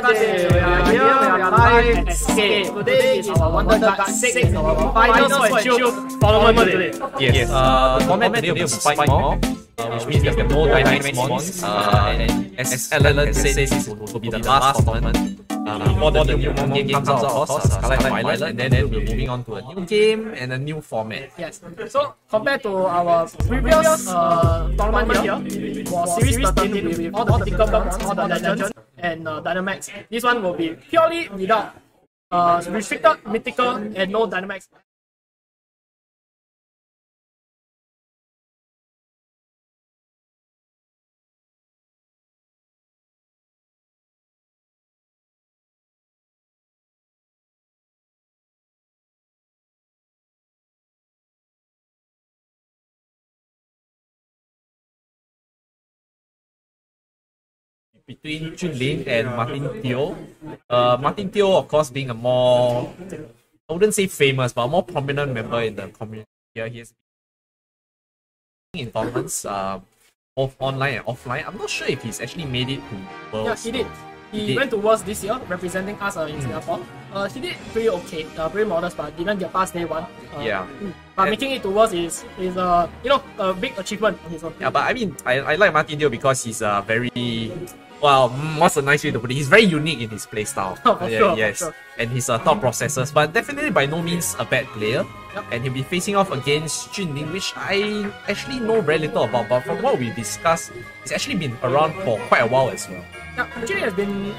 Day. We are here, we are live at SCAPE. Today is our Wonder Card 6, our final Sword Shield tournament today. Yes, the format today will be Spikemuth, which means there are no dynamic mons. And as Alan said, this will be the last tournament before the new Wong game comes out, of course, Scarlet and Violet, and then we'll be moving on to a new game and a new format. Yes, so compared to our previous tournament here, for Series 13 with all the mythical bugs, all the legends, and Dynamax, this one will be purely without restricted mythical and no Dynamax. Between Junlin and Martin Teo. Martin Teo, of course, being a more, I wouldn't say famous, but a more prominent member in the community here. He has been in tournaments, both online and offline. I'm not sure if he's actually made it to Worlds. Yeah, he did. He went to Worlds this year, representing us in Singapore. He did pretty okay, pretty modest, but didn't get past day one. But making it to Worlds is you know, a big achievement on his own. Yeah, but I mean, I like Martin Teo because he's very, well, what's a nice way to put it? He's very unique in his playstyle. Sure. And his thought processes, but definitely by no means a bad player. And he'll be facing off against Junlin, which I actually know very little about, but from what we discussed, he's actually been around for quite a while as well. Yeah, Junlin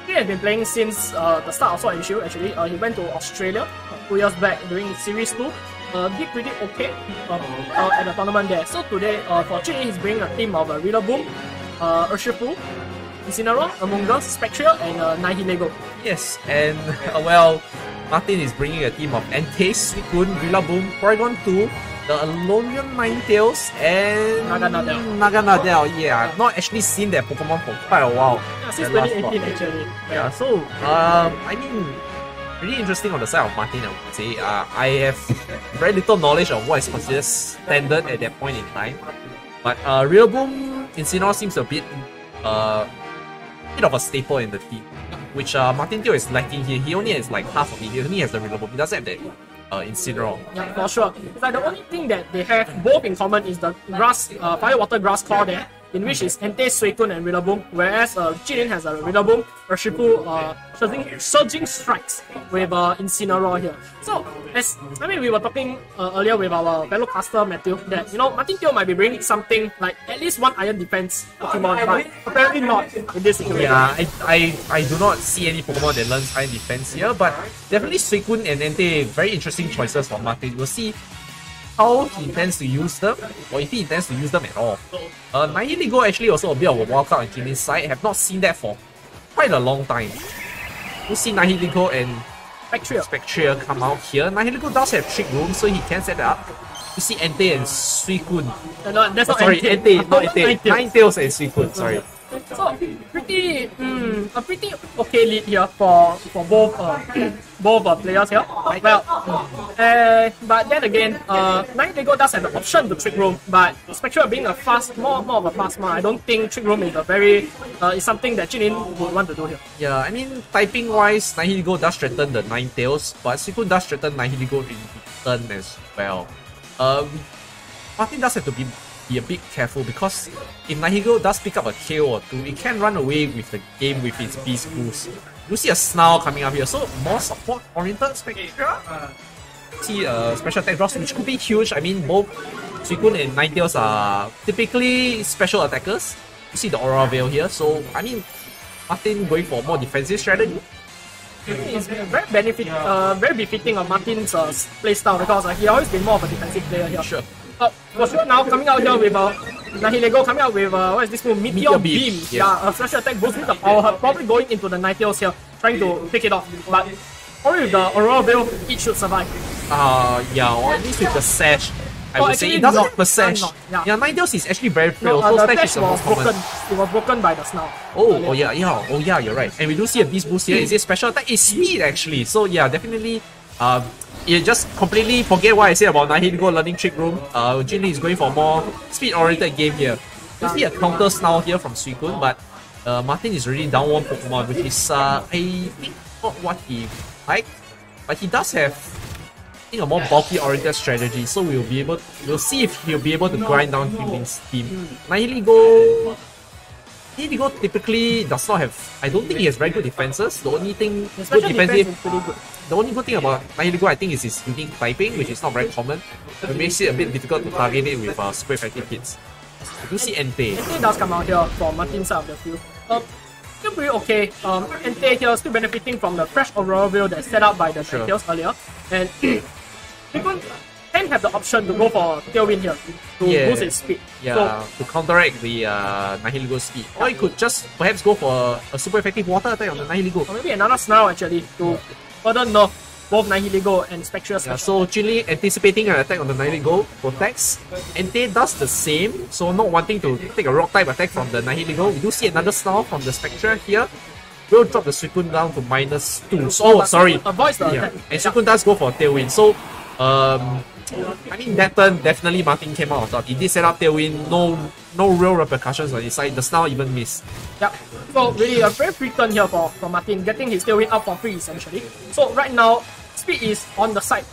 has been playing since the start of Sword and Shield. Actually, he went to Australia 2 years back during Series 2. Did pretty okay at the tournament there. So today, for Junlin, he's bringing a team of Rillaboom, Urshifu, Incineroar, Among Us, Spectre, and Nihilego. Yes, and well, Martin is bringing a team of Entei, Suicune, Rillaboom, Porygon 2, the Alonian Ninetales, and Naganadel. Yeah, I've not actually seen that Pokemon for quite a while. Yeah, since 2018 actually. Yeah, so I mean, really interesting on the side of Martin, I would say. I have very little knowledge of what is considered standard at that point in time. But Rillaboom, Incineroar seems a bit of a staple in the team, which Martin Teo is lacking here. He only has like half of it. He only has the Rillaboom. He doesn't have that Incineroar. Yeah, for sure. It's like the only thing that they have both in common is the grass, fire water grass core there, in which is Entei, Suicune, and Rillaboom, whereas Junlin has a Rillaboom, Urshifu, Surging Strikes with Incineroar here. So, as we were talking earlier with our fellow caster Matthew, that Martin Teo might be bringing something like at least one Iron Defense Pokemon, but apparently not in this situation. Yeah, I do not see any Pokemon that learns Iron Defense here, but definitely Suicune and Entei, very interesting choices for Martin. We'll see how he intends to use them, or if he intends to use them at all. Nihilego actually also a bit of a wildcard on Junlin's side. I have not seen that for quite a long time. We see Nihilego and Spectre come out here. Nihilego does have Trick Room, so he can set it up. You see Entei and Suicune. No, that's not sorry, Entei. not Entei. Ninetales and Suicune, sorry. So a pretty okay lead here for both players here. Well, but then again, Nihilego does have the option to Trick Room, but Spectre being a more of a fast man, I don't think Trick Room is is something that Junlin would want to do here. Yeah, I mean, typing wise, Nihilego does threaten the Ninetales, but Suicune does threaten Nihilego in return as well. Martin does have to be a bit careful, because if Nihilego does pick up a KO or two, it can run away with the game with its Beast Boost. You see a Snarl coming up here, so more support oriented Spectre. See special attack drops, which could be huge. I mean, both Suicune and Ninetales are typically special attackers. You see the Aura Veil here, so I mean, Martin going for a more defensive strategy. It's very befitting of Martin's playstyle, because he's always been more of a defensive player here. Sure. For sure, now coming out here with Nihilego coming out with what is this move? Meteor Beam. Yeah, a special attack boosting the power, probably going into the Ninetales here, trying to pick it off. But only with the Aurora Veil, it should survive. Yeah, or at least with the Sash. I would say it doesn't have a Sash. Yeah, Ninetales is actually very frail. No, the Sash was broken. It was broken by the Snarl. Oh yeah, you're right. And we do see a Beast Boost here. Is it special attack? It's speed actually. So yeah, definitely. You just completely forget what I said about Nihilego learning Trick Room. Junlin is going for more speed-oriented game here. You see a counter Snarl here from Suicune, but Martin is already down one Pokemon, which is I think not what he liked, but he does have I think a more bulky oriented strategy, so we'll see if he'll be able to grind down Jinlin's team. Nihiligo typically does not have, I don't think he has very good defenses. The only thing good defensive, the only good thing about Nihiligo I think is his unique typing, which is not very common. It makes it a bit difficult to target it with super effective hits. I do see Entei. Entei does come out here for Martin's side of the field. Still pretty okay. Entei here still benefiting from the fresh Aurora Veil that's set up by the Tails earlier. And people can have the option to go for Tailwind here to boost its speed. Yeah, so, to counteract the Nihiligo's speed. Or you could just perhaps go for a super effective water attack on the Nihiligo. Or maybe another Snarl actually to further nerf both Nihiligo and Spectral. Yeah, so Jinling anticipating an attack on the Nihiligo protects. Entei does the same, so not wanting to take a rock type attack from the Nihiligo. We do see another Snarl from the Spectra here. We'll drop the Suicune down to -2. So, sorry. Avoids the attack. And Suicune does go for Tailwind. So, I mean, that turn, definitely Martin came out on top. He did set up Tailwind, no real repercussions on his side. The Snarl even missed. Yep. So, really a very free turn here for Martin, getting his Tailwind up for free essentially. So, right now, speed is on the side.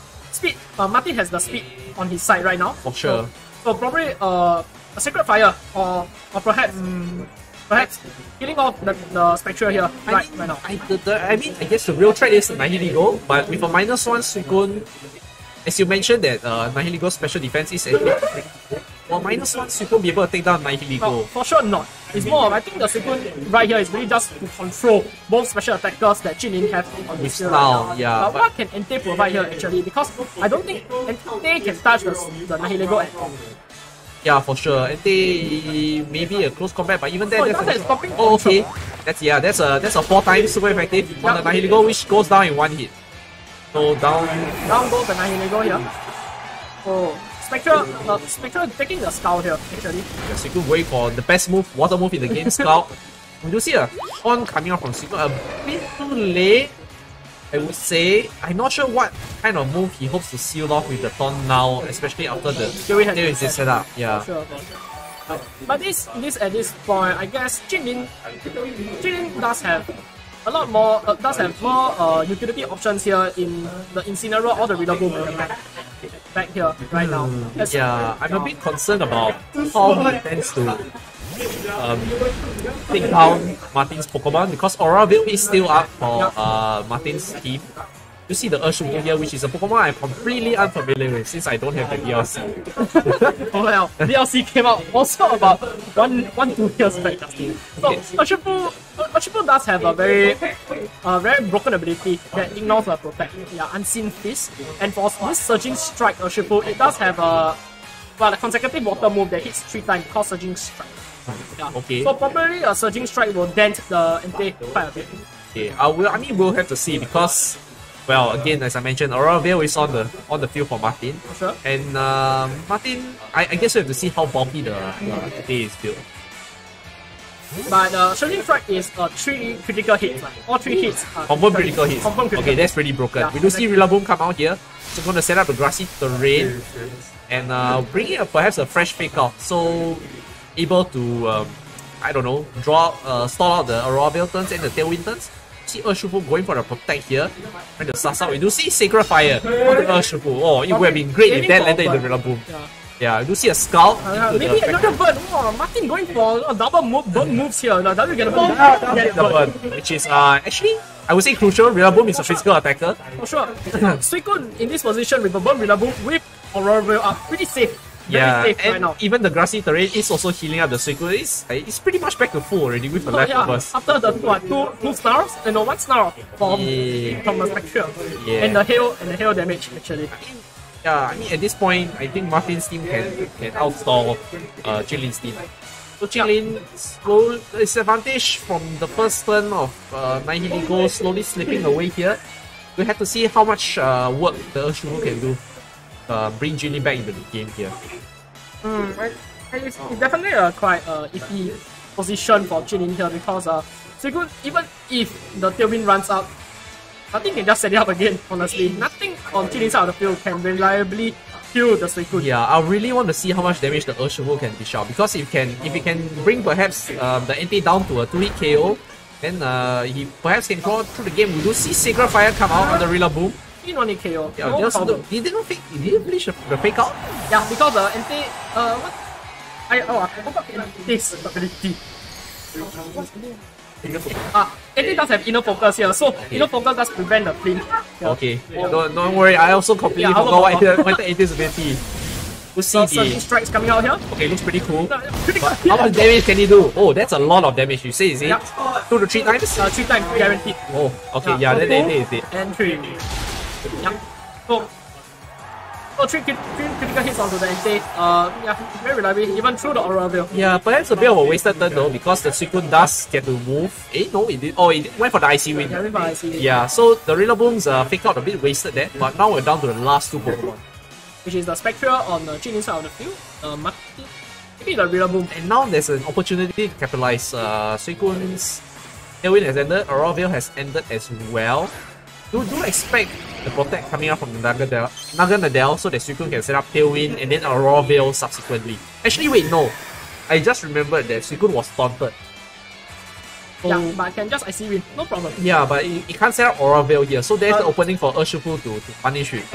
Martin has the speed on his side right now. For sure. So probably a Sacred Fire or perhaps killing off the Spectre here right now. I mean, I guess the real threat is Nihiligo, but with a -1 Suicune, as you mentioned that Nihiligo's special defense is actually pretty good. Well, -1 Suicune be able to take down Nihiligo? No, for sure not. It's more of, I think the Suicune right here is really just to control both special attackers that Jinling have on this field right now. Yeah, but what can Entei provide here actually? Because I don't think Entei can touch the Nihiligo at all. Yeah, for sure. Entei maybe a close combat, but even then, okay. That's a 4x super effective on the Nihiligo, which goes down in one hit. So down goes the Nihiligo here. Oh. Spectre taking the Scout here, actually. Yeah, Suicune going for the best move, water move in the game, Scout. We do see a horn coming out from Suicune, a bit too late, I would say. I'm not sure what kind of move he hopes to seal off with the Thorn now, especially after the Tail is set up. Yeah. Sure. But this at this point, I guess Jinling does have a lot more, utility options here in the Incineroar or the Rillaboom back here right now. Yeah, I'm a bit concerned about how he tends to take down Martin's Pokemon, because Aurora Veil is still up for Martin's team. You see the Urshifu here, which is a Pokemon I'm completely unfamiliar with since I don't have the DLC. Oh well, DLC came out also about 1-2 years back. So Urshifu does have a very broken ability that ignores the Protect, Unseen Fist. And for this Surging Strike Urshifu, it does have a consecutive water move that hits 3 times called Surging Strike. Yeah. Okay. So probably a Surging Strike will dent the Entei quite a bit. Okay, I mean we'll have to see, because, well, again, as I mentioned, Aurora Veil is on the field for Martin. Sure. And Martin, I guess we have to see how bulky the Entei is built. But Surging Strike is 3 critical hits. All 3 hits. Confirm critical hits. Okay, that's pretty broken. Yeah, we do see Rillaboom come out here. So going to set up a grassy terrain and bring in perhaps a fresh fake out. So able to, I don't know, stall out the Aurora Veil turns and the Tailwind turns. See Urshifu going for the Protect here. And the Sasa, we do see Sacred Fire on the Urshifu. Oh, it would have been great if that landed in the Rillaboom. Yeah, you do see a Scout. Maybe another burn. Oh, Martin going for a double burn moves here. Now, does he get a burn? Which is actually, I would say crucial. Rillaboom is a physical attacker. For sure. Suicune in this position with a burn Rillaboom with Aurora Veil are pretty safe. Safe and right now. Even the grassy terrain is also healing up the Suicune. It's pretty much back to full already with the leftovers. After the two Snarls, one Snarl from the Spectre. And the hail damage actually. Yeah, I mean at this point, I think Martin's team can outstall Jinling's team. So Jinling's disadvantage from the first turn of Nihiligo slowly slipping away here. We have to see how much work the Urshifu can do. Bring Jinling back into the game here. It's definitely a quite iffy position for Jinling here, because Suicune, even if the Tailwind runs out, nothing can just set it up again, honestly. Nothing on Jinling's side of the field can reliably kill the Suicune. Yeah, I really want to see how much damage the Urshifu can dish out, because if he can bring perhaps the NT down to a 2-hit KO, then he perhaps can go through the game. We do see Sacred Fire come out on the Rillaboom. He didn't want to KO. Yeah, No problem. he didn't finish the fake out. Yeah, because the NT what? I forgot this ability. NT does have inner focus here, so inner focus does prevent the flame. Yeah. Okay, don't worry, I also completely forgot what NT's ability. We'll see So certain strikes coming out here. Okay, looks pretty cool. Pretty But good. how much damage can he do? Oh, that's a lot of damage, you say, is it? Yeah. 2 to 3 times? 3 times guaranteed. Oh, okay, yeah, so then two it is it. and 3. Yeah. So 3 critical hits onto the NT. Yeah, very reliable, even through the Aurora Veil. Yeah, perhaps a bit of a wasted turn though, because the Suicune does get to move. No, it did. Oh, it went for the IC win. Yeah, I see. Yeah, so the Rillaboom's fake out a bit wasted there, but now we're down to the last 2 Pokemon. Which is the Spectra on the Jin side of the field. Maybe the Rillaboom. And now there's an opportunity to capitalize. Suicune's Tailwind has ended, Aurora Veil has ended as well. Do expect the Protect coming out from the Naganadel so that Suicune can set up Tailwind and then Aurora Veil subsequently. Actually, wait, no. I just remembered that Suicune was taunted. So, Yeah, but I can just IC win, no problem. yeah, but it can't set up Aurora Veil here, so there's the opening for Urshifu to punish with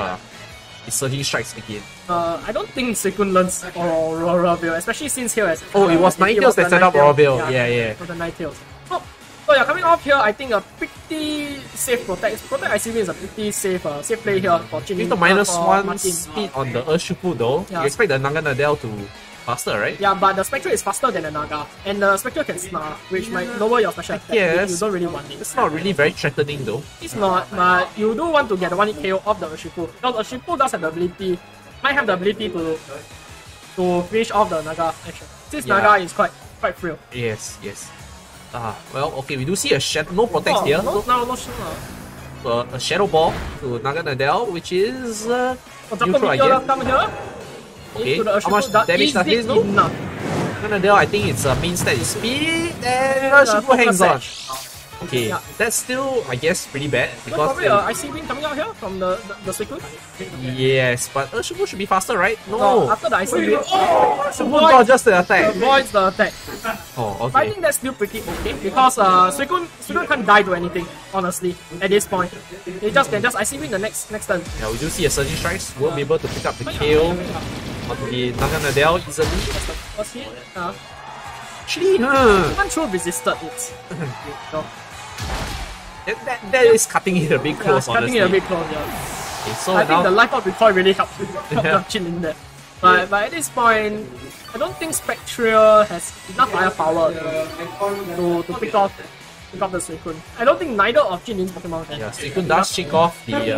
his Surging Strikes again. I don't think Suicune learns Aurora Veil, especially since here as Oh, it was Ninetales that set up Aurora Veil. Yeah. It was the Ninetales. So yeah, coming off here, I think a pretty safe Protect. Protect ICV is a pretty safe play here for Jin. With the -1 Martin. speed on the Urshifu though, Yeah. you expect the Naganadel to faster, right? Yeah, but the Spectre is faster than the Naga, and the Spectre can snarl, which might lower your special attack if you don't really want it. It's not really very threatening though. It's not, but you do want to get the 1-hit KO off the Urshifu, because Urshifu does have the ability, might have the ability to finish off the Naga action. Since Yeah. Naga is quite frail. Yes. Well, okay, we do see a no protects here. No shit. A Shadow Ball to Naganadel, which is neutral, I Here, guess. come here. Okay, Into the how much Urshifu, damage is does this it do? enough? Naganadel, I think its main stat is speed, and Urshifu hangs on. Okay, Yeah. that's still, I guess, pretty bad There's because probably a IC win coming out here from the Suicune. yes, but Urshifu should be faster, right? No, No, after the IC win, Urshifu dodges the attack. avoids the attack. Oh, But I okay. think that's still pretty okay because Suicune can't die to anything, honestly, at this point. They can just IC win the next turn. Yeah, we do see a Surging Strikes. Won't be able to pick up the kill onto the Naganadel easily. First hit, Actually, control resisted it. So, that is cutting it a bit close, cutting honestly. it a bit close, yeah. Okay, so I think now, the life up recoil really helped Yeah. the Jin in there. But at this point, I don't think Spectral has enough firepower to pick off the Suicune. I don't think neither of Jin's Pokemon can. yeah, Suicune does shake off the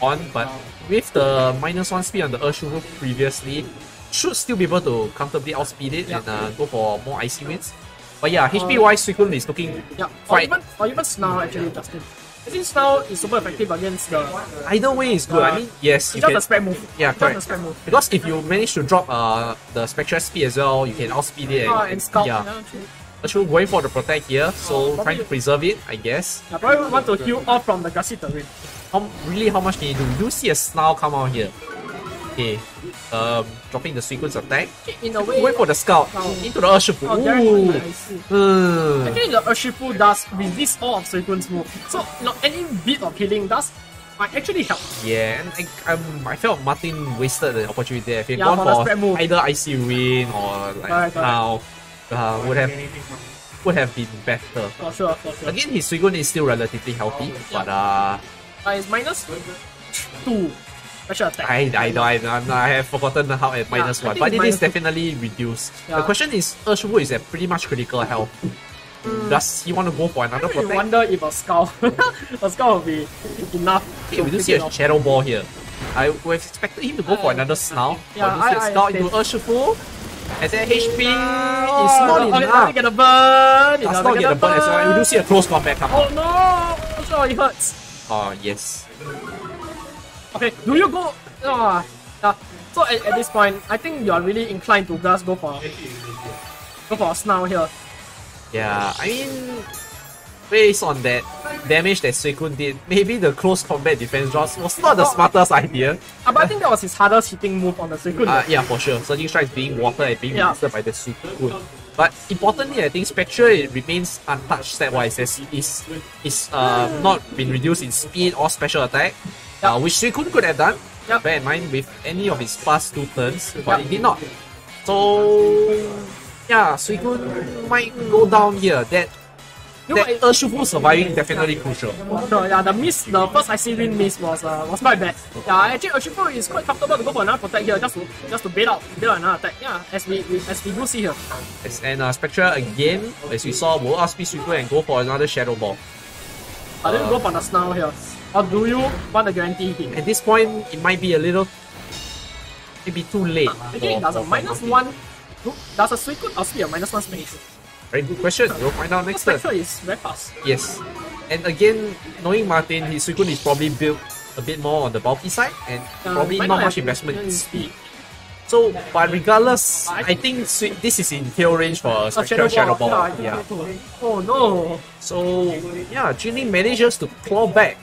on, but with the -1 speed on the Urshifu previously, should still be able to comfortably outspeed it and go for more IC wins. But yeah, HP wise, Suicune is looking Yeah, quite. or even Snarl actually, Justin. I think Snarl is super effective against the. Either way is good. I mean, yes, you It's just can. a spread move. Yeah, Just correct. a spread move. Because if you manage to drop the Spectral speed as well, you can outspeed it. And Scout. yeah, Actually. Urshifu going for the protect here, so trying to preserve it, I guess. I probably want to heal off from the grassy terrain. How much can you do? You do see a Snarl come out here. Okay, dropping the Suicune's attack. In a way, Wait for the Scout into the Urshifu. oh, guaranteed, I see. Ooh. Actually, the Urshifu does resist all of Suicune's move, so any bit of healing might actually help. Yeah, and I felt Martin wasted the opportunity there. If he had Yeah, for the gone spread for move. either IC win or like Correct. now, would have been better. For sure. Again, his Suicune is still relatively healthy, but It's -2 special attack. I have forgotten how at -1, I think but it is it's definitely reduced. Yeah. The question is, Urshifu is at pretty much critical health. Does he want to go for another I protect? wonder if a skull, will be enough. Okay, we do pick see it a off. Shadow Ball here. I would have expected him to go for another Snarl. Yeah, but we see a I Scout into think- Urshifu. And then HP is Oh, not okay, enough. get a burn. Does not get the burn as well. We do see a close combat come Oh out. no! Oh, it hurts. Oh, yes. Okay, do you go? So at this point, I think you are really inclined to just go for a Snarl here. Yeah, I mean, based on that, damage that Suicune did, maybe the close combat defense drops was not the smartest idea. But I think that was his hardest hitting move on the Suicune. Yeah, for sure. Surging Strike is being water and being resisted by the Suicune. But importantly, I think Spectre remains untouched stat-wise as it's not been reduced in speed or special attack, which Suicune could have done, bear in mind, with any of his past 2 turns, but it did not. So, yeah, Suicune might go down here. That Urshifu surviving definitely crucial. Sure, yeah, the first IC win miss was quite bad. Yeah, actually Urshifu is quite comfortable to go for another protect here just to bait out another attack. Yeah, as we do see here. Yes, and Spectre again, as we saw, will outspeed Suicune and go for another Shadow Ball. Then go for the Snarl here. Or do you want the guarantee hit? At this point, it might be a little, maybe too late. Actually, does a -1, does a Suicune outspeed a -1 space? Very good question. We'll find out next turn. Spectre is very fast. Yes. And again, knowing Martin, his Suicune is probably built a bit more on the bulky side and probably not much investment in speed. So, but regardless, I think this is in tail range for a Spectre Shadow Ball. Yeah. Oh no. So, yeah, Jinling manages to claw back.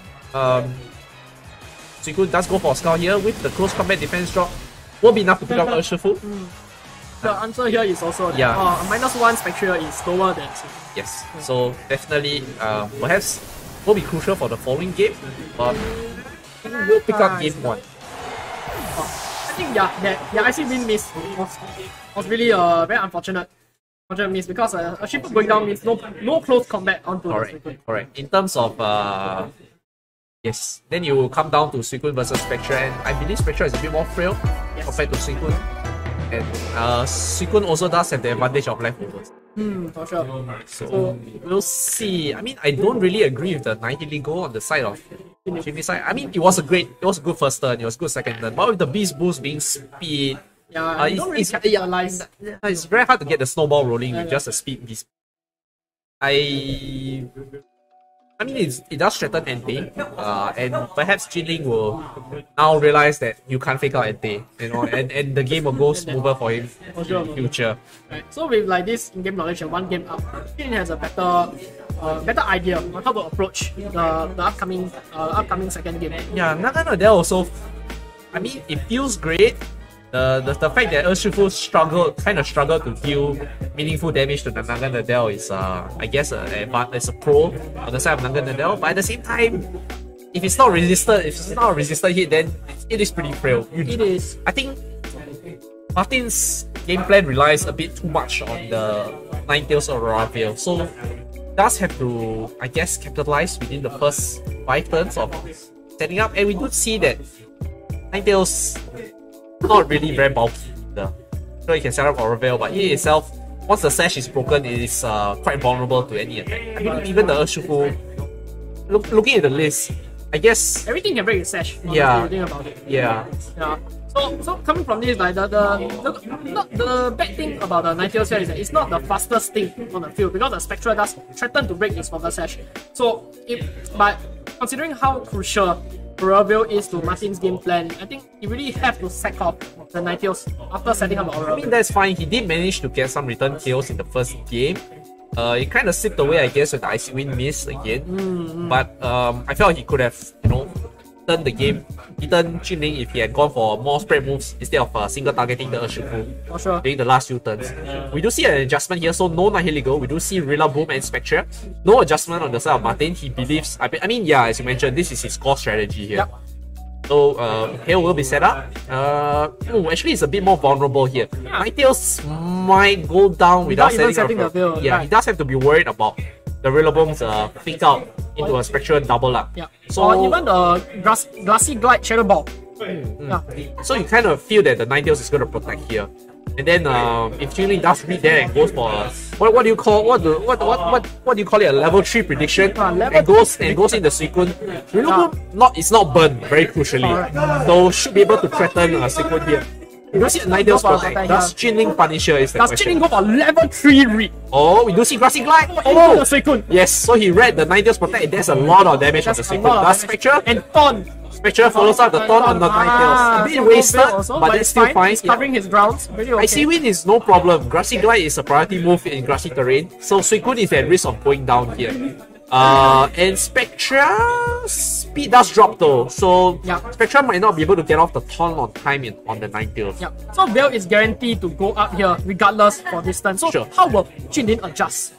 Suicune does go for a Skull here with the close combat defense drop. Won't be enough to pick up Urshifu. The answer here is also that a -1 Spectre is lower than Suicune. Yes, so definitely perhaps will be crucial for the following game, but we'll pick up game 1. I think the IC win miss was really a very unfortunate miss because a ship going down means no close combat onto the Suicune. Correct. In terms of yes, then you will come down to Suicune versus Spectre, and I believe Spectre is a bit more frail compared to Suicune. And Suicune also does have the advantage of leftovers. For sure. So we'll see. I mean, I don't really agree with the 90 goal on the side of Jimmy's side. I mean, it was a good first turn, it was a good second turn. But with the Beast Boost being speed, I don't really capitalize. It's very hard to get the snowball rolling with just a speed Beast. I mean, it does threaten Entei, and perhaps Jinling will now realize that you can't fake out Entei, you know, and the game will go smoother for him in the future. Right. So with like this in-game knowledge and 1 game up, Jinling has a better idea on how to approach the upcoming second game. Yeah, Nagano there also, I mean, it feels great. The fact that Urshifu kind of struggled to deal meaningful damage to the Naga Nadel is, I guess, it's a pro on the side of Naga Nadel. But at the same time, if it's not a resisted hit, then it is pretty frail. It is. I think Martin's game plan relies a bit too much on the Ninetales Aurora Veil, so does have to, I guess, capitalize within the first 5 turns of setting up, and we do see that Ninetales not really very bulky either. So you can set up Aurora Veil, but it itself, once the sash is broken, it is quite vulnerable to any attack. I mean, even the Urshifu, looking at the list, I guess everything can break the sash. Yeah. Think about it. Yeah. So coming from this, like the bad thing about the Ninetales here is that it's not the fastest thing on the field because the Spectre does threaten to break his focus sash. So but considering how crucial Aurora Veil is to Martin's game plan, I think you really have to sack off the Ninetales after setting up Aurora Veil. I mean, that's fine. He did manage to get some return kills in the first game. It kind of slipped away, I guess, with the IC win miss again. But I felt he could have, turned the game, beaten Jinling if he had gone for more spread moves instead of single targeting the Urshifu during the last few turns. We do see an adjustment here, so no Nihiligo. We do see Rillaboom and Spectre. No adjustment on the side of Martin. He believes, I mean, yeah, as you mentioned, this is his core strategy here. So Hail will be set up. Actually, it's a bit more vulnerable here. Ninetales might go down without setting up. He does have to be worried about the Rillaboom's pick out into a spectral double up. So, or even the Glassy Glide Shadow Ball. So you kind of feel that the Ninetales is going to protect here. And then if Jinling does read there and goes for what do you call it, a level 3 prediction, and goes in the Suicune, Rillaboom it's not burned, very crucially. So should be able to threaten Suicune here. You don't see the Ninetales protect. Does Jinling punish here is the question. Does Jinling go for level 3 read? Oh, we do see Grassy Glide. Oh, the Suicune. Yes, so he read the Ninetales protect. There's a lot of damage on the Suicune. Does Spectre? And Taunt. Spectre follows up the taunt on the Ninetales. A bit wasted, but it's still fine. He's covering his grounds. Really okay. IC win is no problem. Grassy Glide is a priority move in grassy terrain, so Suicune is at risk of going down here. And Spectra speed does drop though, so Spectra might not be able to get off the taunt on time on the Ninetales. Yeah. So Veil is guaranteed to go up here regardless for distance. So how will Jinlin adjust?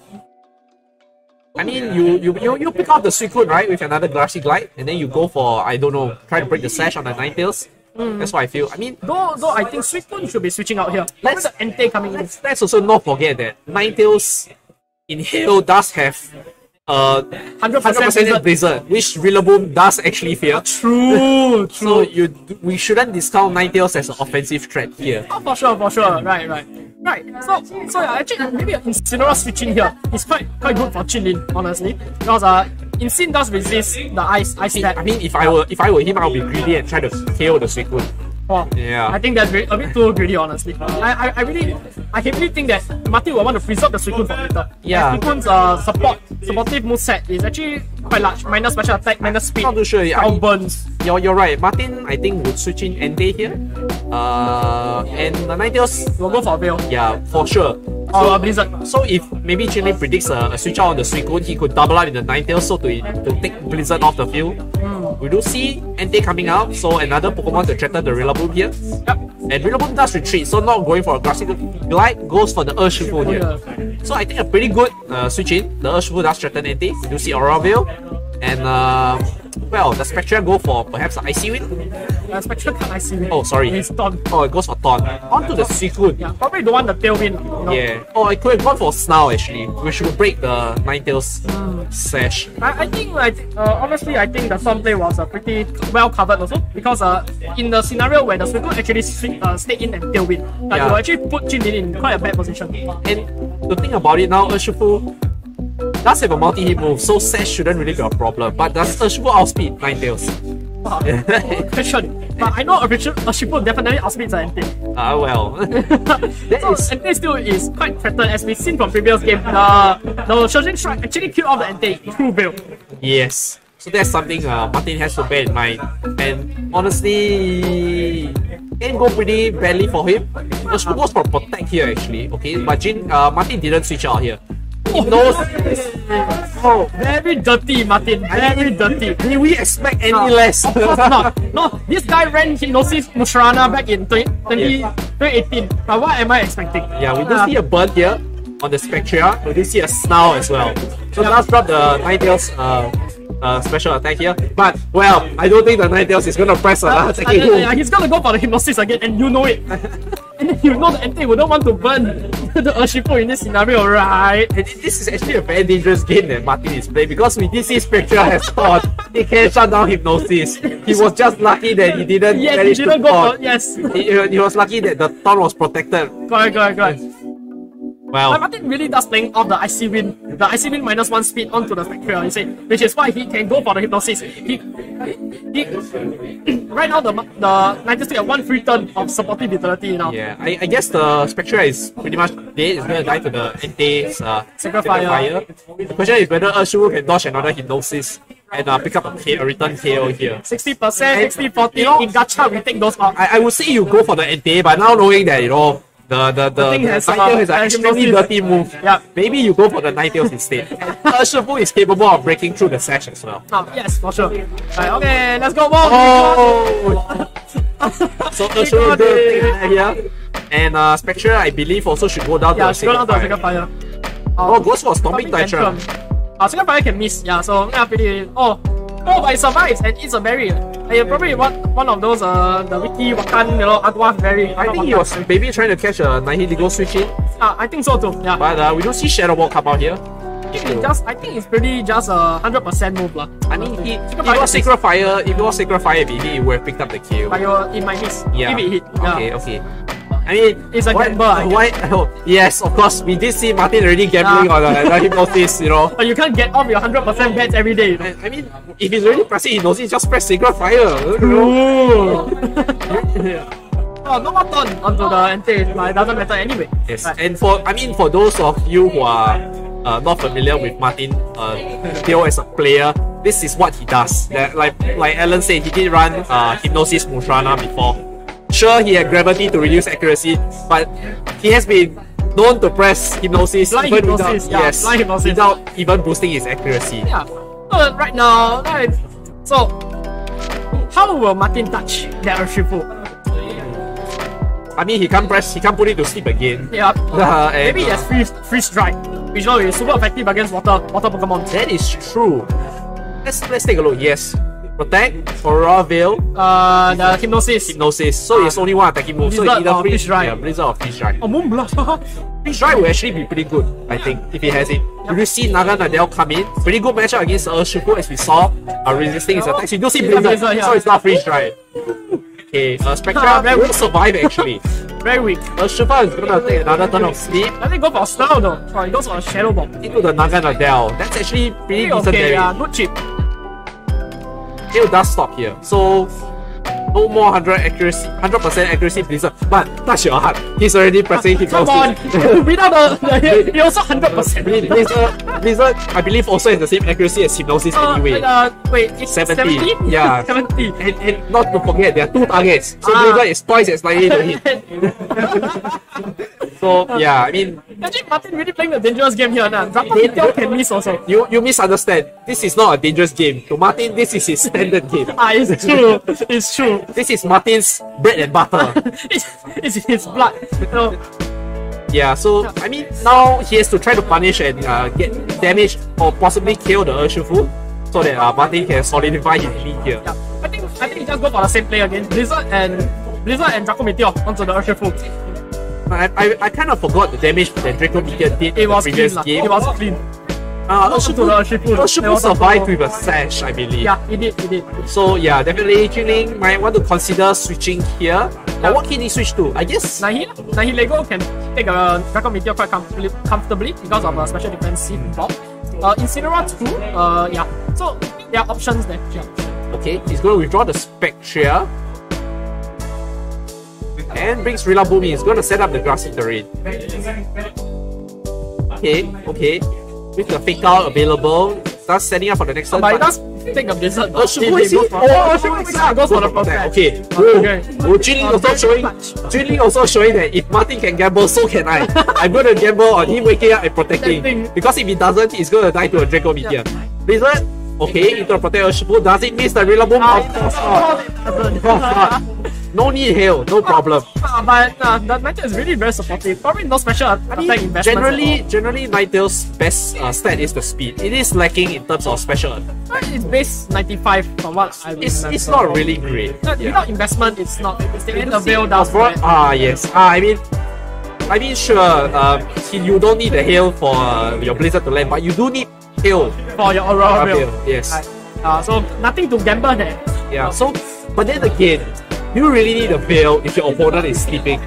I mean, you pick out the Suicune, right, with another Glassy Glide, and then you go for, I don't know, try to break the Sash on the Ninetales. That's what I feel. I mean, though I think Suicune should be switching out here. Let's the Entei coming in. Let's also not forget that Ninetales in Hail does have 100% Blizzard, which Rillaboom does actually fear. True. So we shouldn't discount Ninetales as an offensive threat here. Oh, for sure. Right. So yeah, actually maybe Incineroar switching here is quite good for Jinlin, honestly, because Incin does resist the ice stat. I mean, if I were him, I'll be greedy and try to KO the Suicune. Oh, yeah. I think that's a bit too greedy, honestly. I really think that Martin will want to preserve the Suicune for later. Yeah. Suicune's supportive moveset is actually quite large. Minus special attack, minus speed, not too sure. Burns. You're right. Martin, I think, would switch in Entei here. And the Ninetales will go for Veil. Yeah, for sure. Or Blizzard. So if maybe Jinlin predicts a switch out on the Suicune, he could double up in the Ninetales so to take Blizzard off the field. We do see Entei coming out, so another Pokemon to threaten the Rillaboom here. Yep. And Rillaboom does retreat, so not going for a Grassy Glide, goes for the Urshifu here. So I think a pretty good switch in. The Urshifu does threaten Entei. We do see Aurora Veil. And well, the Spectra go for perhaps an Icy Wind? Spectra can't Icy Wind. Oh, sorry. It's Taunt. Oh, it goes for Taunt. On to the Suicune. Yeah, probably don't want the Tailwind. You know? Yeah. Oh, I could have gone for Snarl actually, which would break the Ninetales sash. I think, honestly, I think the Taunt play was pretty well covered also, because in the scenario where the Suicune actually stay in and Tailwind, you will actually put Jinlin in quite a bad position. And to think about it now, Urshifu does have a multi-hit move, so Sash shouldn't really be a problem. But does Urshifu outspeed Ninetales? Good question. But I know Urshifu definitely outspeeds Entei. Well. So Entei still is quite threatened, as we've seen from previous game. The Surging Strike actually killed off the Entei through Veil. Yes. So that's something Martin has to bear in mind. And honestly, can go pretty badly for him. Urshifu goes for Protect here actually, okay? But Martin didn't switch out here. He knows. Oh, very dirty, Martin. Very dirty. Did we expect any less? Of course not. No, this guy ran Hypnosis Mushrana back in 2018. But what am I expecting? Yeah, we do see a burn here on the Spectra. We do see a Snarl as well. So let's drop the Ninetales special attack here. But, well, I don't think the Ninetales is going to press another attack. Yeah, he's going to go for the Hypnosis again, and you know it. And then you know the Entei would not want to burn the Urshifu in this scenario, right? And this is actually a very dangerous game that Martin is playing, because with this Spectra has thought he can shut down Hypnosis. He was just lucky that he didn't manage to taunt. Yes. He was lucky that the taunt was protected. Correct. Well, Martin really does playing off the Icy Wind. The Icy Wind -1 speed onto the Spectra, you see, which is why he can go for the Hypnosis. Right now the Ninetales still have one free turn of supportive vitality now. Yeah, I guess the Spectra is pretty much dead. It's gonna die to the Entei's Sacred Fire. The question is whether Urshifu can dodge another Hypnosis and pick up a return KO here. 60%, 60-40, in Gacha we take those out. I would say you go for the Entei, but now knowing that, you know, the Ninetales has an extremely dirty move. Yeah. Maybe you go for the Ninetales instead. Urshifu is capable of breaking through the sash as well. Yes, for sure. Right, okay, let's go, Wong! Oh! So Urshifu take that here. And Spectra, I believe, also should go down to the Sacred Fire. Oh, goes for Stomping Tantrum. Sacred Fire can miss, yeah, so pretty... Oh, but it survives and it's a berry. Probably one of those the Wiki Wakan, Adwa berry. I think he was maybe trying to catch a Nihilego switch in. I think so too. Yeah. But we don't see Shadow Ball come out here. I think it's pretty just a 100% move lah. I mean, if it was Sacred Fire, he would have picked up the kill. But it might miss. Yeah. If it hit. Okay. I mean, it's a gamble. Yes, of course, we did see Martin already gambling on the Hypnosis, you know. But you can't get off your 100% bets every day. I mean, if he's already pressing Hypnosis, just press Sacred Fire. Ooh. Oh, no more turn onto the Entei, but it doesn't matter anyway. Yes, right. And for those of you who are not familiar with Martin Theo as a player, this is what he does. Like Alan said, he did run Hypnosis Mushrana before. Sure, he had Gravity to reduce accuracy, but he has been known to press Hypnosis, Blind even Hypnosis, without, yeah, yes, Blind Hypnosis. without even boosting his accuracy. Yeah. Right now, right. So, how will Martin touch that Urshifu? I mean, he can't put it to sleep again. Yeah. And, Maybe he has freeze strike, which is super effective against water Pokemon. that is true. Let's take a look. Yes. Protect, Aurora Veil, The Hypnosis. So it's only one attacking move. So Blizzard it's either or Fish Drive. Yeah, Blizzard or Fish Drive. Oh, Moonblast. Fish Drive will actually be pretty good, I think, if he has it. If you see Naga Nadel come in, pretty good matchup against Urshifu, as we saw, resisting his attacks. You don't see Blizzard, Blizzard, yeah. so it's not Fish Drive. Okay, Spectra will survive actually. Very weak. Urshifu is gonna take another turn of sleep I think go for a style though. Oh, he goes for a Shadow Ball. into the Naga Nadel. That's actually pretty decent Okay, yeah, damage. good chip. Hail does stop here, so no more 100% accuracy Blizzard. But touch your heart, he's already pressing Come on! Hypnosis. Without the he also 100%. Blizzard, I believe, also has the same accuracy as Hypnosis anyway. Wait, it's 70. Yeah. 70. And not to forget, there are 2 targets, so Blizzard is twice as likely to hit. So yeah, I mean, Imagine Martin really playing a dangerous game here now. Draco can miss also. you misunderstand. This is not a dangerous game. To Martin, this is his standard game. It's true. It's true. This is Martin's bread and butter. It's his blood. Yeah, so I mean, now he has to try to punish and get damage or possibly kill the Urshifu so that Martin can solidify his lead here. Yeah. I think he just go for the same play again. Blizzard and Draco Meteor onto the Urshifu. I kind of forgot the damage that Draco Meteor did in the previous game. It was clean. Urshifu survived with a sash, I believe. Yeah, he did. So yeah, definitely Jinling might want to consider switching here. But what can he switch to? I guess Nahi Lego can take a Draco Meteor quite comfortably because of a special defensive block. Incineroar too. Yeah. So there are options there. Yeah. Okay, he's going to withdraw the Spectria. And brings Rillaboom in. He's going to set up the grassy terrain. Okay. With the Fake Out available, starts setting up for the next turn. But he does take a Blizzard. Urshifu goes for the Protect. Okay. Jinling also showing that if Martin can gamble, so can I. I'm going to gamble on him waking up and protecting. Because if he doesn't, he's going to die to a Draco Meteor. Blizzard, okay, into the Protect Urshifu. Does it miss the Rillaboom? Of course not. No need hail, no problem. But the Ninetale is really very supportive. Probably no special attack investment. Generally, Ninetale's best stat is the speed. It is lacking in terms of special attack. It's base 95 from what I remember. It's not really great. Without investment, it's not. It's the end of veil down. Yes. I mean, sure. You don't need the hail for your Blizzard to land, but you do need hail for your Aurora Veil. Yes. So nothing to gamble there. Yeah. So, but then again, you really need a veil if your opponent is sleeping.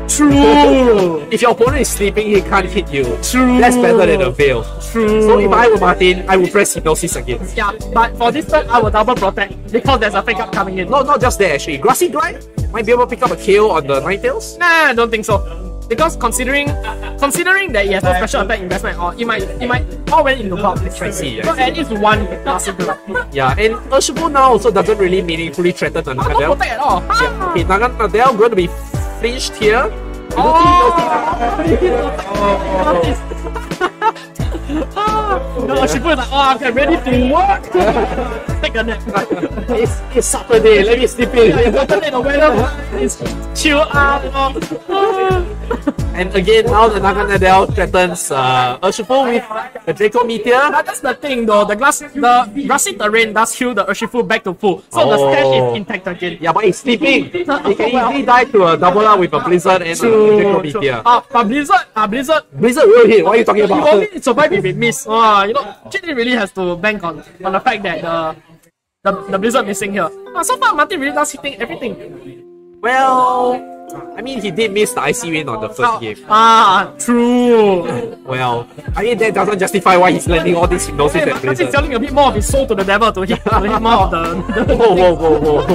True. If your opponent is sleeping, he can't hit you. True. That's better than a veil. True. So if I were Martin, I would press Hypnosis again. Yeah, but for this turn, I will double protect because there's a Fake Out coming in. No, not just that actually. Grassy Glide might be able to pick up a KO on the Ninetales. Nah, I don't think so. Because considering that he has no special attack investment, or it might all went into block. I see. So at least one Classic Glide. Yeah, and Urshifu now also doesn't really meaningfully threaten the Naga No protect at all. Yeah. Okay, Naga Nadel going to be flinched here. No, Urshifu is like, I'm ready to work. Take a nap. It's Saturday, let me sleep in. The weather is chill out. And again, now the Naga Nadel threatens Urshifu with the Draco Meteor. But that's the thing though, the grassy terrain does heal the Urshifu back to full. So the stash is intact again. Yeah, but he's sleeping. He can easily die to a double up with a Blizzard and a Draco Meteor. But Blizzard will hit, what are you talking about? He only survive if it miss. Jinling really has to bank on the fact that the Blizzard missing here. So far Martin really does hitting everything. Well, I mean, he did miss the IC win on the first game. True. Well, I mean, that doesn't justify why he's landing all these Hypnosis and Blizzard. He's selling a bit more of his soul to the devil to hit more of the... Whoa.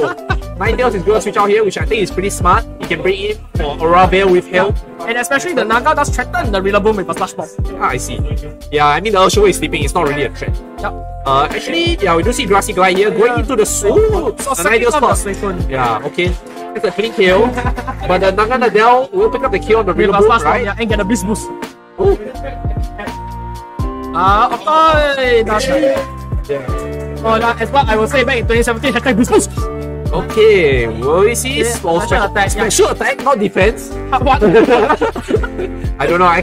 Ninetales is going to switch out here, which I think is pretty smart. He can bring in for Aurora Veil with Hail. And especially the Naga does threaten the Rillaboom with a Slash Bomb. I see. Yeah, I mean, the Urshifu is sleeping. It's not really a threat. Yep. Actually, yeah, we do see Grassy Glide here going into the Suicune. So an ideal spot. Suicune. Yeah, okay. It's a clean KO. But the Naga Nadal will pick up the KO on the With real a boom, fast right? yeah, and get a beast boost. Oh. Okay, that's right. Yeah. Oh, as what I will say back in 2017, hashtag boost boost. Okay, will we see Special attack, yeah. special attack, not defense? What? I don't know. I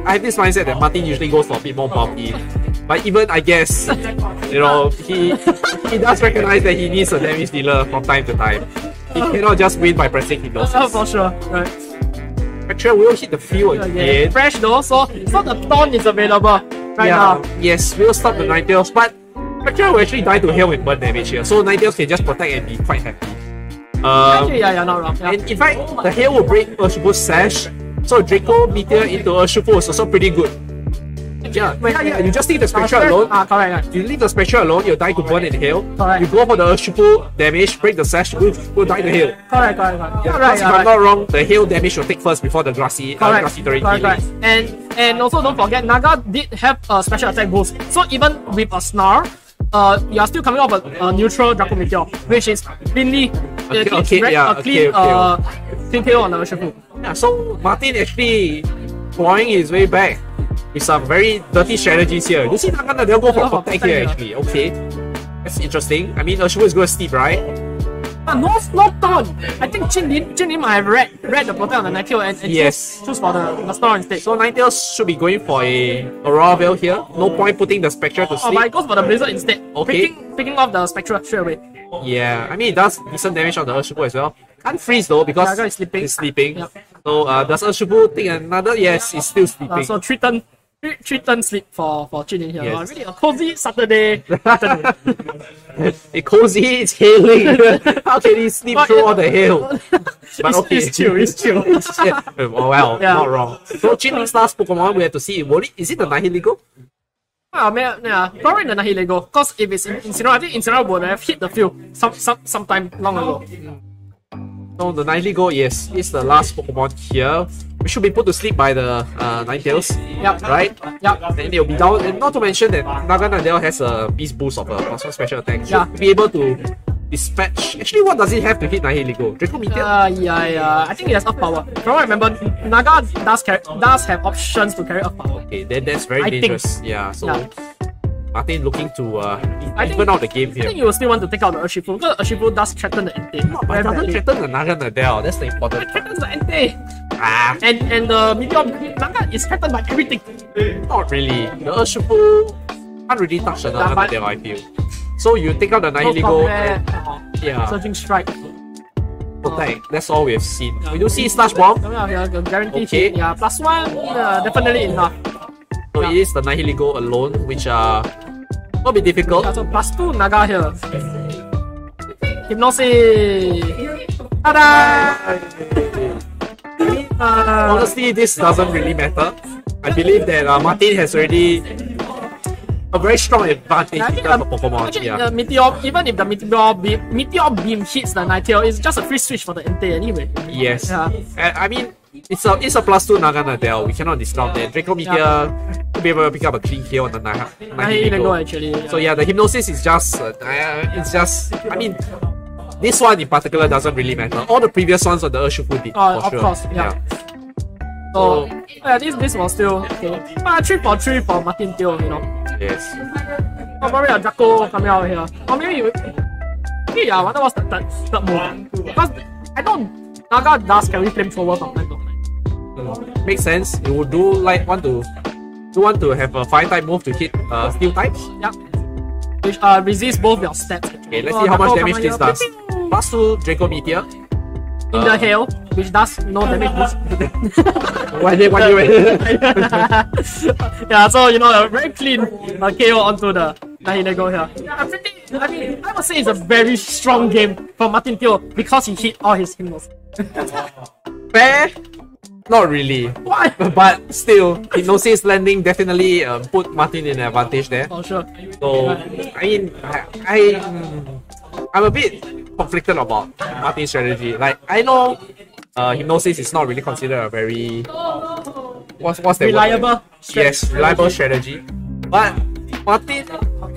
have this mindset that Martin usually goes for a bit more bulky. But even I guess, you know, he does recognize that he needs a damage dealer from time to time. He cannot just win by pressing hypnosis. Oh, for sure. Right. Actually, we'll hit the field again. Fresh though, so the taunt is available right now. Yes, we'll stop the Ninetales, but Spectre will actually die to hail with burn damage here, so Ninetales can just protect and be quite happy. Actually, yeah, not wrong. Yeah. And in fact, the hail will break Urshifu's sash, so Draco Meteor into Urshifu is also pretty good. Yeah, you just leave the Spectre alone. Correct. You leave the Spectre alone, you'll die to burn and hail. Correct. You go for the Urshifu damage, break the sash, will die to hail. Correct. Yeah, if I'm not wrong, the hail damage will take first before the grassy terrain correct. And also don't forget, Naga did have a special attack boost. So even with a snarl, you are still coming off a neutral Draco Meteor, which is cleanly clean KO on the Urshifu. Yeah, so Martin actually clawing his way back with some very dirty strategies here. You see Naga they'll go for protect here actually. Okay, that's interesting. I mean, Urshifu is going to sleep, right? No taunt. I think Jinlin might have read the protect on the Ninetale and choose for the snarl instead. So Ninetales should be going for a Aurora Veil here. No point putting the Spectre to sleep. But it goes for the Blizzard instead. Okay. Picking off the Spectre straight away. Yeah, I mean it does decent damage on the Urshifu as well. Can't freeze though because Naga is sleeping. He's sleeping. Yep. So does Urshifu take another? Yes, he's still sleeping. So three turn sleep for Jinlin here. Yes. Really a cozy Saturday afternoon. A cozy, it's hailing. How can he sleep through all the hail? But okay. It's chill. Oh, well, not wrong. So Jinlin's last Pokemon, we have to see. Is it the Nihilego? Probably the Nihilego. Because if it's Incineroar, I think Incineroar would have hit the field sometime long ago. So the Nihilego, yes, is the last Pokemon here. We should be put to sleep by the Ninetales. Yep. Right? Yep. Then they'll be down. And not to mention that Naga Nadal has a beast boost of a +1 special attack. Should Yeah. be able to dispatch. Actually, what does it have to hit Nihilego? Draco Meteor? I think it has up power. From what I remember, Naga does have options to carry up power. Okay, then that's very dangerous. Yeah, so Martin looking to even out the game I here. think you will still want to take out the Urshifu, because Urshifu does threaten the Entei. But it doesn't threaten the Naga Nadal. That's the important It part. threatens the Entei. And the Meteor Naga is threatened by everything. Not really. The Urshifu can't really touch the Naga Nadal, I feel. So you take out the Nihilego. Yeah. Surging strike. Protect. That's all we have seen. We do see Slash Bomb. Guaranteed hit. Yeah, +1, definitely enough. So it is the Nihilego alone, which will be difficult. Yeah, so +2 Naga here. Hypnosis. Ta-da! Honestly, this doesn't really matter. I believe that Martin has already a very strong advantage in terms of Pokemon. Actually, Meteor, even if the Meteor Beam hits the Ninetale, it's just a free switch for the Entei anyway. Yes. Yeah. I mean, it's a +2 Naga Nadal. We cannot discount that. Draco Meteor to be able to pick up a clean kill on the Nihilego. Actually. So yeah, the Hypnosis is just, I mean, this one in particular doesn't really matter. All the previous ones on the Urshifu did, for of sure. course, yeah. So this was still okay. 3 for 3 for Martin Teo, you know. Yes. Oh, probably a Draco coming out here. Or maybe I wonder what's the third move. Because I know Naga does carry flamethrower from time to time. Makes sense. You would want to have a fire type move to hit steel types. Yeah. Which resist both your stats. Okay, let's see how much damage this does. +2 Draco Meteor. In the hail, which does no damage boost. Why did Yeah, so you know, a very clean KO onto the Nihilego here. I would say it's a very strong game for Martin Teo because he hit all his Hypnos. Fair? Not really. Why? But still, Hypnosis landing definitely put Martin in an advantage there. Oh, sure. So, I mean, I'm a bit conflicted about Martin's strategy. Like, I know Hypnosis is not really considered a very what's the reliable strategy? Yes, reliable strategy. But Martin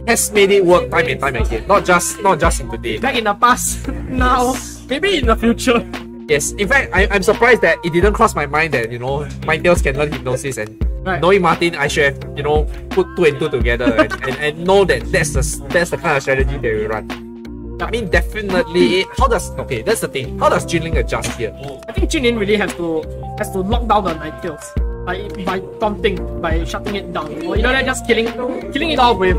has made it work time and time again. Not just in today. Back in the past, now Maybe in the future. Yes, in fact, I'm surprised that it didn't cross my mind that, you know, Ninetales can learn Hypnosis, and knowing Martin, I should have, you know, put 2 and 2 together and know that that's the kind of strategy they will run. I mean, definitely, that's the thing. How does Jinling adjust here? I think Jinling really has to lock down the Ninetales. By taunting, by shutting it down. Or you know, they're just killing it off with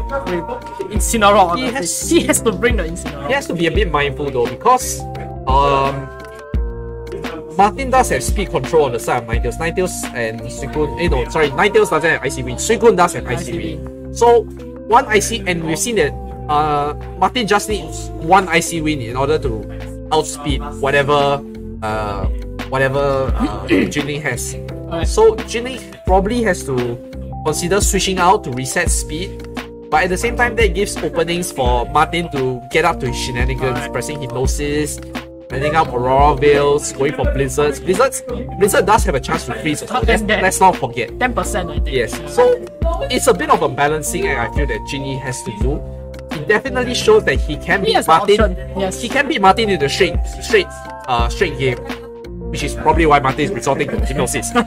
Incineroar. He has to bring the Incineroar. He has to be a bit mindful though, because Martin does have speed control on the side of Ninetales. Ninetales and Suicune, Ninetales doesn't have IC Win. Suicune does have IC Win. So one IC, and we've seen that Martin just needs one IC Win in order to outspeed whatever Jinling has. So Jinling probably has to consider switching out to reset speed, but at the same time that gives openings for Martin to get up to his shenanigans, pressing Hypnosis, landing up Aurora Veils, going for Blizzards. Blizzard does have a chance to freeze, so let's not forget. 10%, I think. Yes, so it's a bit of a balancing act I feel that Jinling has to do. It definitely shows that he can beat Martin. Yes. He can beat Martin in the straight game, which is probably why Martin is resorting to Hypnosis. You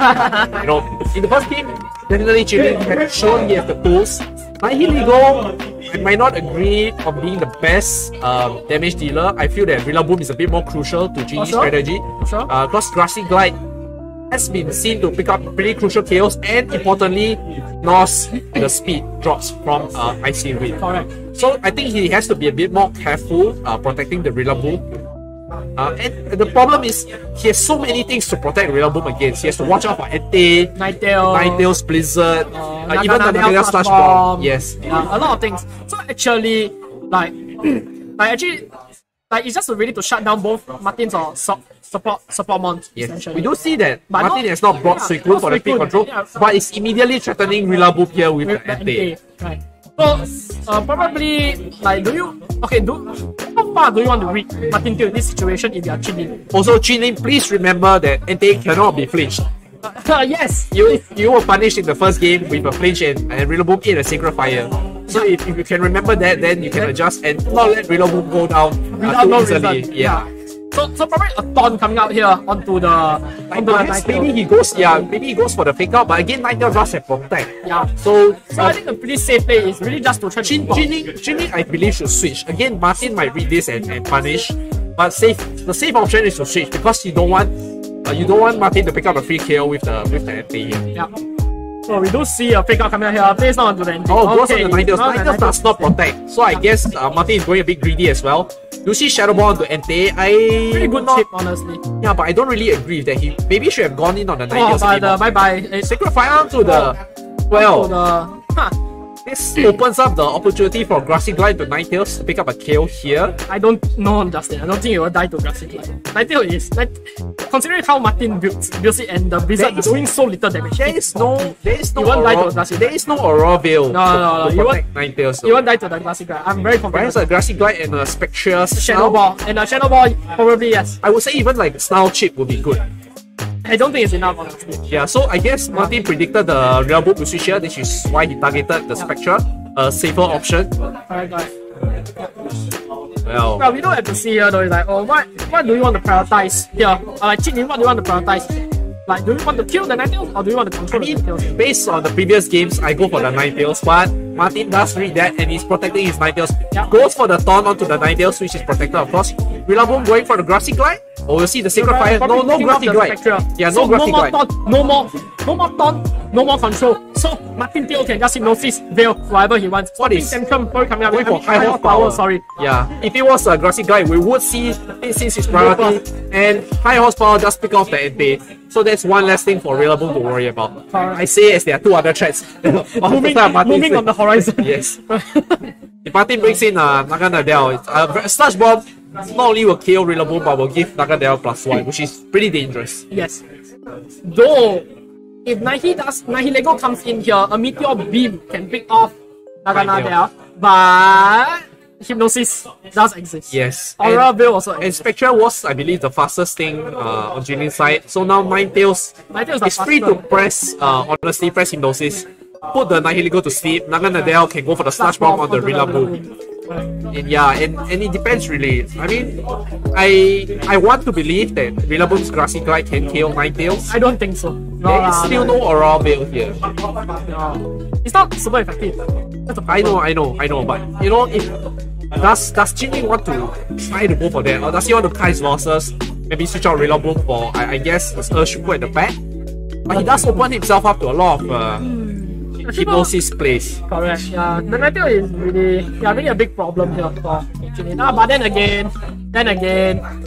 know, in the first game, definitely Jinling had shown he has the tools. Nihilego, I might not agree on being the best damage dealer. I feel that Rillaboom is a bit more crucial to Jinling's strategy. Because Grassy Glide has been seen to pick up pretty crucial KOs, and importantly, Norse, the speed drops from IC Win. Correct. So I think he has to be a bit more careful protecting the Rillaboom. And the problem is, he has so many things to protect Rillaboom against. He has to watch out for Entei, Ninetales, Blizzard, even the Naga Slash Bomb. Yes. A lot of things. So actually, it's just really to shut down both Martin's or support mons. Yes. We do see that Martin has not brought Suicune for the speed control, but it's immediately threatening Rillaboom here with the Entei. Right. So probably how far do you want to read Martin to this situation if you are Jinling? Also, Jinling, please remember that Entei cannot be flinched. Yes. You were punished in the first game with a flinch and Rillaboom in a Sacred Fire. So if you can remember that, then you can adjust and not let Rillaboom go down too easily. Yeah. So probably a taunt coming out here onto the maybe he goes for the fake out, but again Ninetales does have protect. Yeah. So I think a pretty safe play is really just to try Jinling I believe should switch. Again, Martin might read this and punish, but the safe option is to switch, because you don't want Martin to pick up a free KO with the Entei here. Yeah. So we do see a fake out coming out here. Plays not onto the Entei. Goes on the Ninetales. Ninetales does not protect. So I guess Martin is going a bit greedy as well. You see Shadow Ball onto Entei. Pretty good chip, honestly. Yeah, but I don't really agree that he maybe should have gone in on the Ninetales. Bye-bye. Sacred Fire to the... This opens up the opportunity for Grassy Glide to Ninetales to pick up a KO here. I don't know, Justin. I don't think it will die to Grassy Glide. Ninetales is considering how Martin builds it, and the Blizzard is doing so little damage. There is no Aurora Veil. No. You won't Ninetales. You won't die to the Grassy Glide. I'm very confident. Perhaps a Grassy Glide and a Spectre Shadow Ball. And a Shadow Ball, probably yes. I would say even like Snarl Chip would be good. I don't think it's enough, honestly. Yeah, so I guess Martin predicted the Rillaboom to switch here. This is why he targeted the Spectre, a safer option. Alright, guys. Well, we don't have to see here though. It's like, what do you want to prioritize here? Like, Jinling, what do you want to prioritize? Like, do you want to kill the Ninetales or do you want to control the Ninetales? Based on the previous games, I go for the Ninetales, but Martin does read that and he's protecting his Ninetales. Yeah. Goes for the taunt onto the Ninetales, which is protected, of course. Rillaboom going for the Grassy Glide. Oh, we'll see the Sacred Fire. No Grassy Glide. Yeah, no Grassy Glide. No more taunt, no more control. So Martin Teo can just Hypnosis, Veil, whatever he wants. What is Tantrum coming out? Going for high horse power. Sorry. Yeah, if it was a Grassy Glide, we would see this is his priority, and high horsepower just pick off the Entei. So that's one less thing for Rillaboom to worry about. I say as there are two other threats moving on the horizon. Yes. If Martin brings in Naga Nadel, Slash Bomb not only will KO Rillaboom, but will give Naga Nadel +1, which is pretty dangerous. Yes. Though, if Nihilego comes in here, a Meteor Beam can pick off Naga Nadel, but Hypnosis does exist. Yes. Aurora Veil also exists. And Spectre was, I believe, the fastest thing on Jinling's side. So now Ninetales is free to press, honestly, press Hypnosis. Put the Nihilego to sleep. Naga Nadel can go for the Slash Bomb on the Rillaboom. And yeah, and it depends really. I mean, I want to believe that Rillaboom's Grassy Glide can KO Ninetales. I don't think so. There is still no Aurora Veil here. No. It's not super effective. That's a problem. I know, but you know, if does Jinling want to try to go for that, or does he want to cut his losses? Maybe switch out Rillaboom for I guess his Urshifu at the back. But he does open himself up to a lot of hypnosis plays. Correct, yeah. The Ninetales is really a big problem here for Jinling. But then again,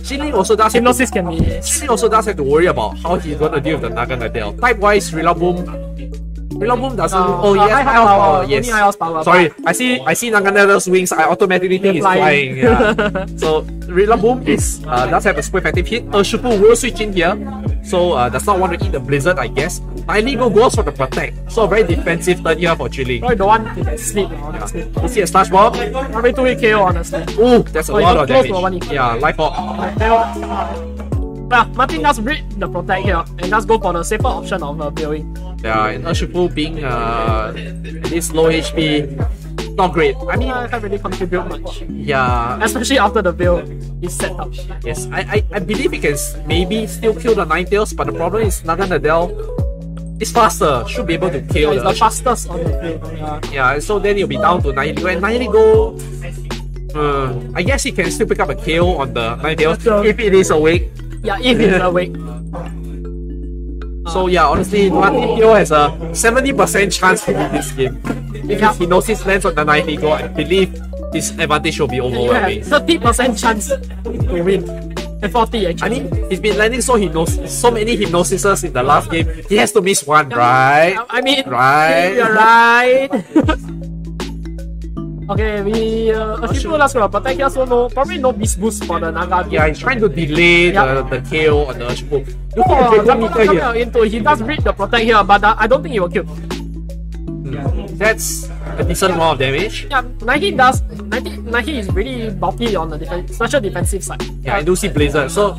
Jinling also does hypnosis can be. Jinling also does have to worry about how he's gonna deal with the Naga Ninetale. Type-wise, Rillaboom doesn't. High power. Yes. Only high horse power. Sorry, I see Naga Ninetale's wings. I automatically think he's flying. Yeah. So Rillaboom does have a super effective hit. Urshifu will switch in here, so does not want to eat the blizzard, I guess. Nihiligo goes for the protect, so a very defensive turn here for Jinling. Probably the one to get sleep, honestly. You see a slash bomb? Probably 2-hit KO, honestly. Ooh, that's a lot of damage. Yeah, life hop. Yeah, Martin does read the protect here and does go for the safer option of Veilling. Yeah, and Urshifu being this low HP, not great. I mean, I can't really contribute much. Yeah. Especially after the Veil is set up. Yes, I believe he can maybe still kill the Ninetales, but the problem is Naga Ninetale is faster, should be able to kill the fastest on the field. Yeah, so then he'll be down to Nihiligo, and Nihiligo, I guess he can still pick up a KO on the Ninetales if it is awake. Yeah, if it's awake. So yeah, honestly, Martin Hero has a 70% chance to win this game. If his Hypnosis lands on the Nihiligo, I believe his advantage will be overwhelming. 30% chance to win. And 40 actually. I mean, he's been landing so many hypnosises in the last game. He has to miss one, right? I mean, right? You're right. Okay, Urshifu does protect here, so probably no beast boost for the Naga. Yeah, he's trying to delay the KO on the Urshifu. He does read the protect here, but I don't think he will kill. That's a decent amount of damage. Yeah, Nike is really bulky on the special defensive side. Yeah, I do see Blizzard. So,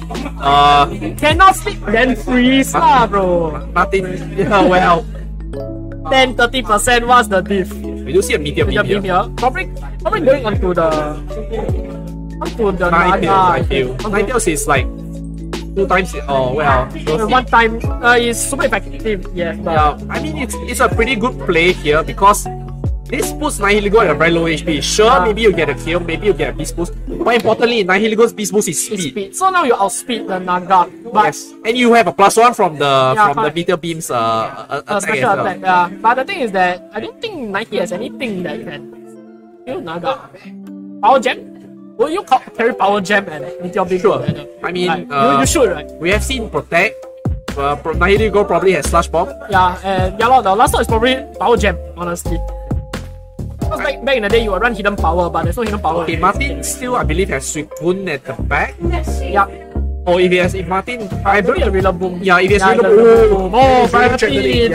cannot sleep, then freeze bro. Nothing. Yeah, well. 10-30%, what's the diff? We do see a meteor beam here. Probably going onto the Ninetales is like 2 times. Oh well. One time is super effective. Yeah. I mean it's a pretty good play here because this puts Nihiligo at a very low HP. Sure, maybe you get a kill, maybe you get a beast boost. But importantly, Nihiligo's beast boost is speed. So now you outspeed the Naga. But yes, and you have a +1 from the meteor beam's special attack. Yeah, but the thing is that I don't think Nike has anything that can kill Naga. Power Gem? Will you carry Power Gem and meteor beam? Sure. I mean, you should, right? We have seen Protect. Nihiligo probably has Slash Bomb. Yeah, and the last one is probably Power Gem, honestly. Because back in the day, you would run Hidden Power, but there's no Hidden Power. Okay, Martin still, I believe, has Suicune at the back. Yeah. Or if Martin... I believe a Rillaboom. Yeah, if he has Rillaboom. Oh, priority.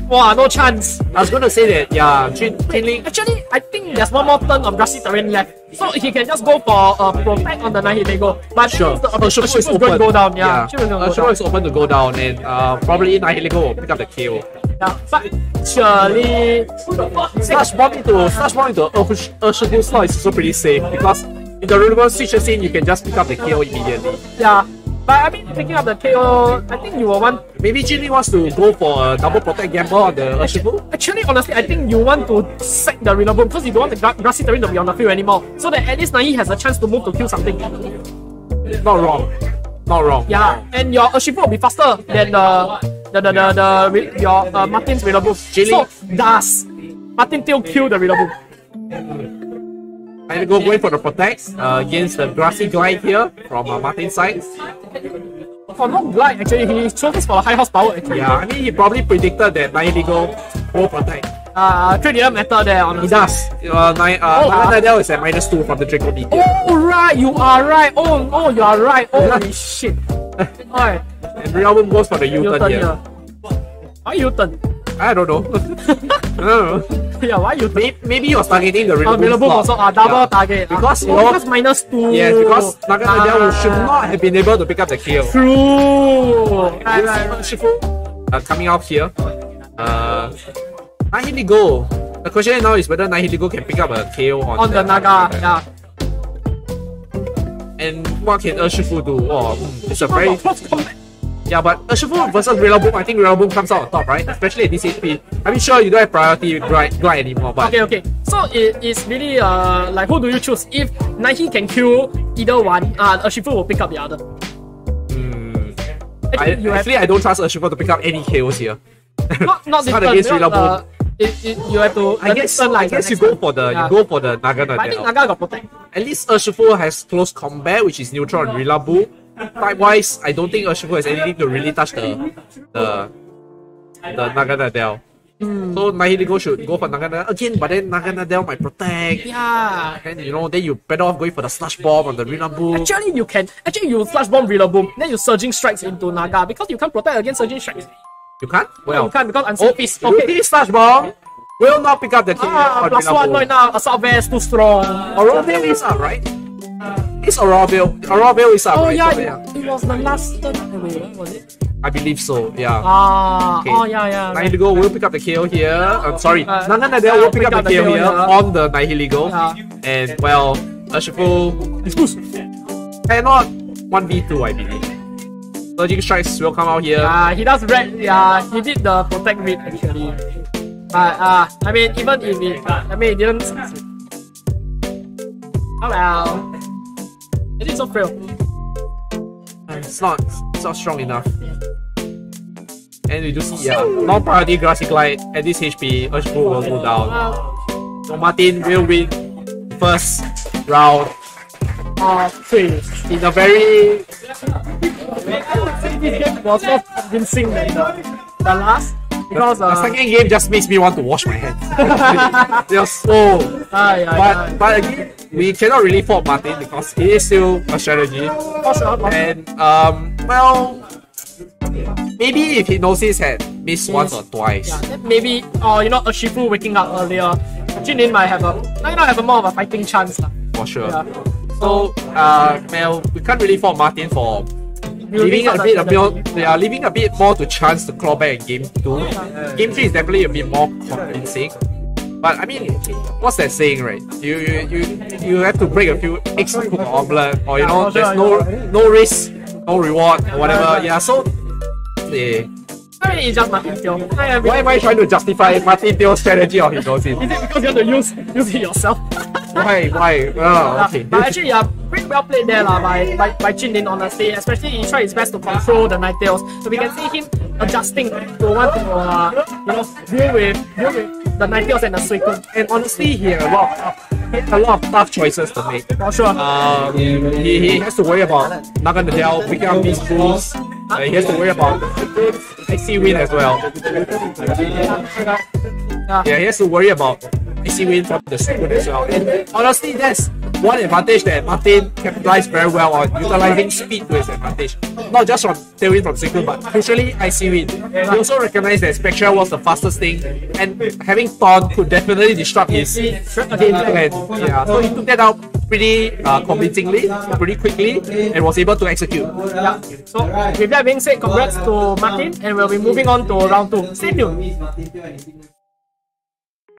Wow, no chance. I was gonna say that, yeah, Jinling... Actually, I think there's one more turn of Grassy Terrain left. So he can just go for a Protect on the Nihiligo. But sure. Urshifu is going to go down. Yeah, Urshifu is open to go down, and probably Nihiligo will pick up the KO. Yeah, but surely Slash bomb into Urshifu slot is also pretty safe because if the Rillaboom switches in, you can just pick up the KO immediately. Yeah, but I mean, picking up the KO, I think you will want... Maybe Jinling wants to go for a double protect gamble on the Urshifu? Actually, honestly, I think you want to sack the Rillaboom because you don't want the Grassy Terrain to be on the field anymore. So that at least Nahi has a chance to move to kill something. Not wrong. Not wrong. Yeah, and your Urshifu will be faster than your Martin's Rillaboom. So does Martin still kill the Rillaboom? I'm going for the protect against the Grassy Glide here from Martin's side. For no glide, actually, he chose this for high horsepower. Actually. Yeah, I mean, he probably predicted that Nihiligo will protect. Trade didn't matter there, honestly. He does. Nihiligo is at -2 from the Draco Meteor. Oh, right, you are right. Oh, you are right. Holy shit. Alright. And Rillaboom goes for the U-turn here. Why U-turn? I don't know. I don't know. Yeah, why you? Maybe he was targeting the Rillaboom also double target. Because because -2. Yes, because Naga Ninetale should not have been able to pick up the kill. True. Urshifu coming out here. Nihiligo. The question now is whether Nihiligo can pick up a KO on the Naga. Yeah. And what can Urshifu do? Oh, it's a very... Yeah, but Urshifu versus Rillaboom, I think Rillaboom comes out on top, right? Especially at this HP. I mean, sure, you don't have priority grind anymore, but... Okay. So it is really like, who do you choose? If Nike can kill either one, Urshifu will pick up the other. Actually, I don't trust Urshifu to pick up any KOs here. Not against Rillaboom. You have to. I guess you go for the Naga Nadell. I think Naga got protect. At least Urshifu has close combat, which is neutral on Rillaboom. Type wise, I don't think Urshifu has anything to really touch the Naga Nadell. So Nihiligo should go for Naga Nadell again, but then Naga Nadell might protect. Yeah. And then you better off going for the Slush Bomb on the Rillaboom. Actually you Slush Bomb Rillaboom, then you Surging Strikes into Naga because you can't protect against Surging Strikes. You can't? Well, you can't because Unselfish. Okay, Slush Bomb will not pick up the KO on plus Rillaboom. 1 right now, Assault Vest too strong. Aurora is up, right? It's Aurora is up, Oh right? yeah, So, yeah, it was the last turn. Wait, what was it? I believe so, yeah. Okay. Oh yeah. Nihiligo will pick up the KO here. I'm sorry, Naga Nadell will pick up the KO here on the Nihiligo. And well, Urshifu cannot 1v2, I believe. Surging Strikes will come out here. He does red. Yeah, he did the protect read actually. But I mean, even if it didn't succeed. Oh well. It is so frail. It's not strong enough. And we do see, non-priority Grassy Glide at this HP, Urshifu will go down. So Martin will win first round. 3. In a very... This game was more convincing than the last. Because the second game just makes me want to wash my hands. They're so... But again, we cannot really fault Martin because it is still a strategy. And, well... Maybe if Hypnosis had missed once or twice. Yeah, maybe, Urshifu waking up earlier. Jinin might have a more of a fighting chance. For sure. Yeah. So, well, we can't really fault Martin for leaving a bit more to chance to claw back in game 2. Game 3 is definitely a bit more convincing. But I mean, what's that saying, right? You have to break a few eggs to cook an omelette, or there's no risk, no reward, or whatever. Yeah, so I mean, it's just Martin Teo. Why am I trying to justify Martin Teo's strategy of Hypnosis? Is it because you have to use it yourself? Why? Oh, okay. But actually, pretty well played there by Jinin, honestly. Especially he tried his best to control the Ninetales. So we can see him adjusting to want to deal with the Ninetales and the Suicune. And honestly, he had a lot of tough choices to make. For sure. He has to worry about Naga Nadell picking up these fools. He has to worry about IC Win as well. Yeah, he has to worry about IC Win from the Suicune as well. And honestly, that's one advantage that Martin capitalized very well on, utilizing speed to his advantage. Not just from Tailwind from Suicune, but crucially IC Win. He also recognized that Spectra was the fastest thing, and having Taunt could definitely disrupt his game plan. Yeah, so he took that out pretty convincingly, pretty quickly, and was able to execute. Yeah. So with that being said, congrats to Martin, and we'll be moving on to round 2. Stay tuned.